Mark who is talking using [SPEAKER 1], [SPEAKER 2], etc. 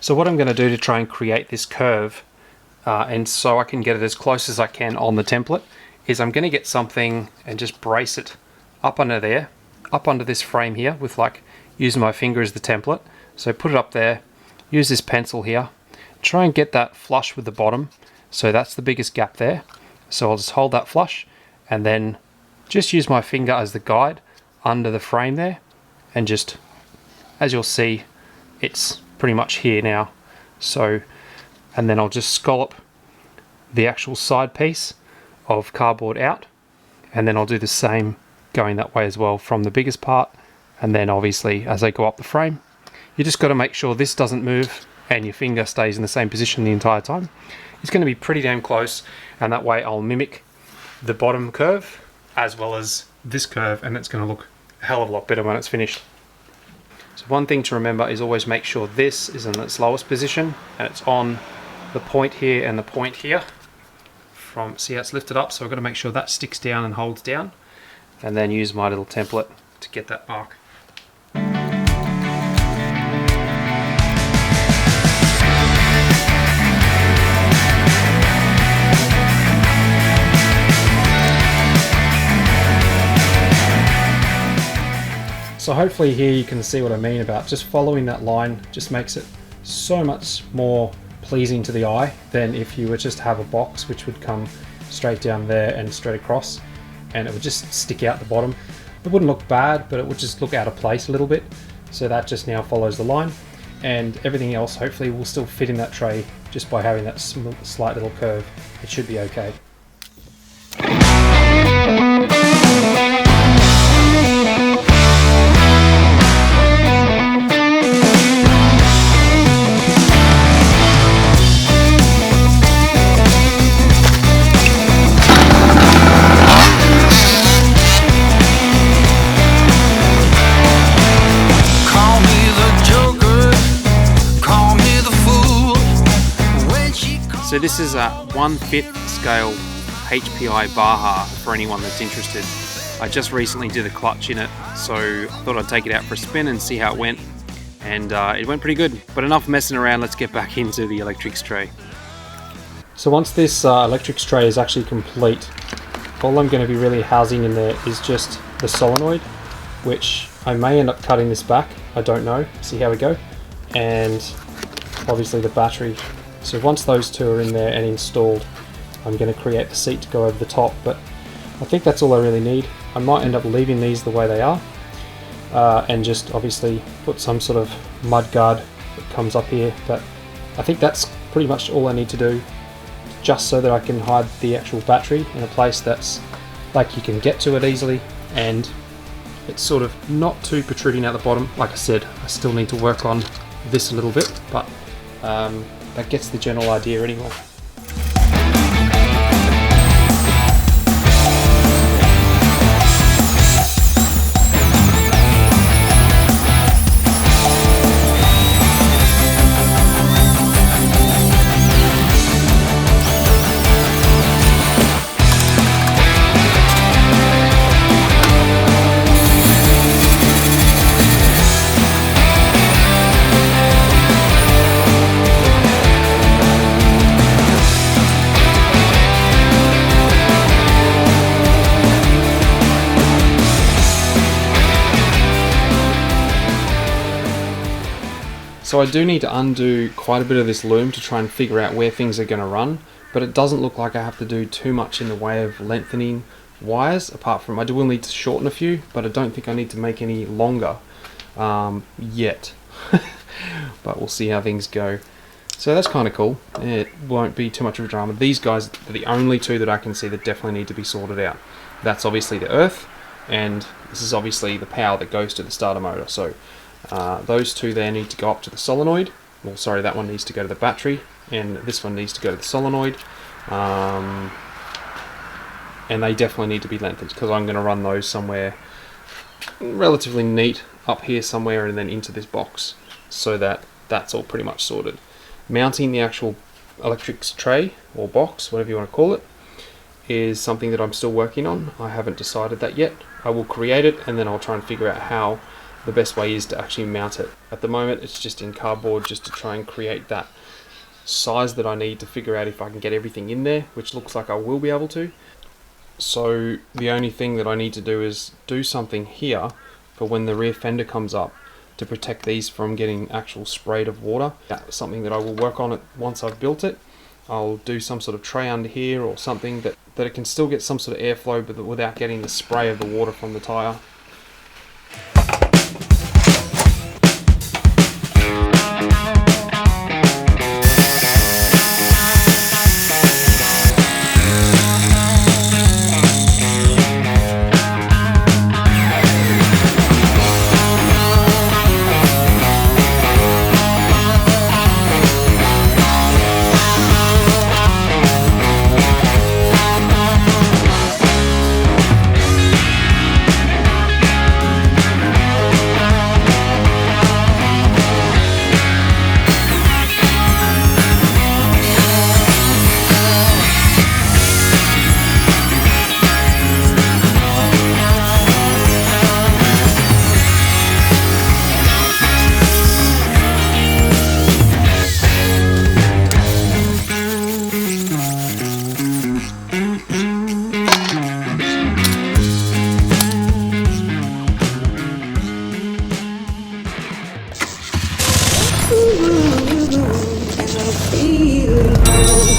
[SPEAKER 1] So what I'm going to do to try and create this curve, and so I can get it as close as I can on the template, is I'm going to get something and just brace it up under there, up under this frame here, with like using my finger as the template. So put it up there, use this pencil here, try and get that flush with the bottom. So that's the biggest gap there. So I'll just hold that flush and then just use my finger as the guide under the frame there, and just, as you'll see, it's pretty much here now. So, and then I'll just scallop the actual side piece of cardboard out, and then I'll do the same going that way as well from the biggest part. And then obviously as I go up the frame, you just got to make sure this doesn't move and your finger stays in the same position the entire time. It's going to be pretty damn close, and that way I'll mimic the bottom curve as well as this curve, and it's going to look a hell of a lot better when it's finished. So one thing to remember is always make sure this is in its lowest position and it's on the point here and the point here. See how it's lifted up, so I've got to make sure that sticks down and holds down, and then use my little template to get that mark. So hopefully here you can see what I mean about just following that line. Just makes it so much more pleasing to the eye than if you would just have a box which would come straight down there and straight across, and it would just stick out the bottom. It wouldn't look bad, but it would just look out of place a little bit. So that just now follows the line, and everything else hopefully will still fit in that tray just by having that slight little curve. It should be okay. So this is a 1/5 scale HPI Baja for anyone that's interested. I just recently did a clutch in it, so I thought I'd take it out for a spin and see how it went. And it went pretty good, but enough messing around, let's get back into the electrics tray. So once this electrics tray is actually complete, all I'm going to be really housing in there is just the solenoid, which I may end up cutting this back, I don't know, see how we go, and obviously the battery. So once those two are in there and installed, I'm going to create the seat to go over the top, but I think that's all I really need. I might end up leaving these the way they are, and just obviously put some sort of mud guard that comes up here, but I think that's pretty much all I need to do, just so that I can hide the actual battery in a place that's like you can get to it easily, and it's sort of not too protruding out the bottom. Like I said, I still need to work on this a little bit, but that gets the general idea anyway. So I do need to undo quite a bit of this loom to try and figure out where things are going to run, but it doesn't look like I have to do too much in the way of lengthening wires, apart from I will need to shorten a few, but I don't think I need to make any longer yet. But we'll see how things go. So that's kind of cool. It won't be too much of a drama. These guys are the only two that I can see that definitely need to be sorted out. That's obviously the earth, and this is obviously the power that goes to the starter motor. So those two there need to go up to the solenoid. Well, sorry, that one needs to go to the battery, and this one needs to go to the solenoid. And they definitely need to be lengthened, because I'm going to run those somewhere relatively neat up here somewhere and then into this box, so that that's all pretty much sorted. Mounting the actual electrics tray or box, whatever you want to call it, is something that I'm still working on. I haven't decided that yet. I will create it, and then I'll try and figure out how the best way is to actually mount it. At the moment it's just in cardboard, just to try and create that size that I need to figure out if I can get everything in there, which looks like I will be able to. So the only thing that I need to do is do something here for when the rear fender comes up to protect these from getting actual sprayed of water. That's something that I will work on it once I've built it. I'll do some sort of tray under here or something that it can still get some sort of airflow but without getting the spray of the water from the tyre.
[SPEAKER 2] And I feel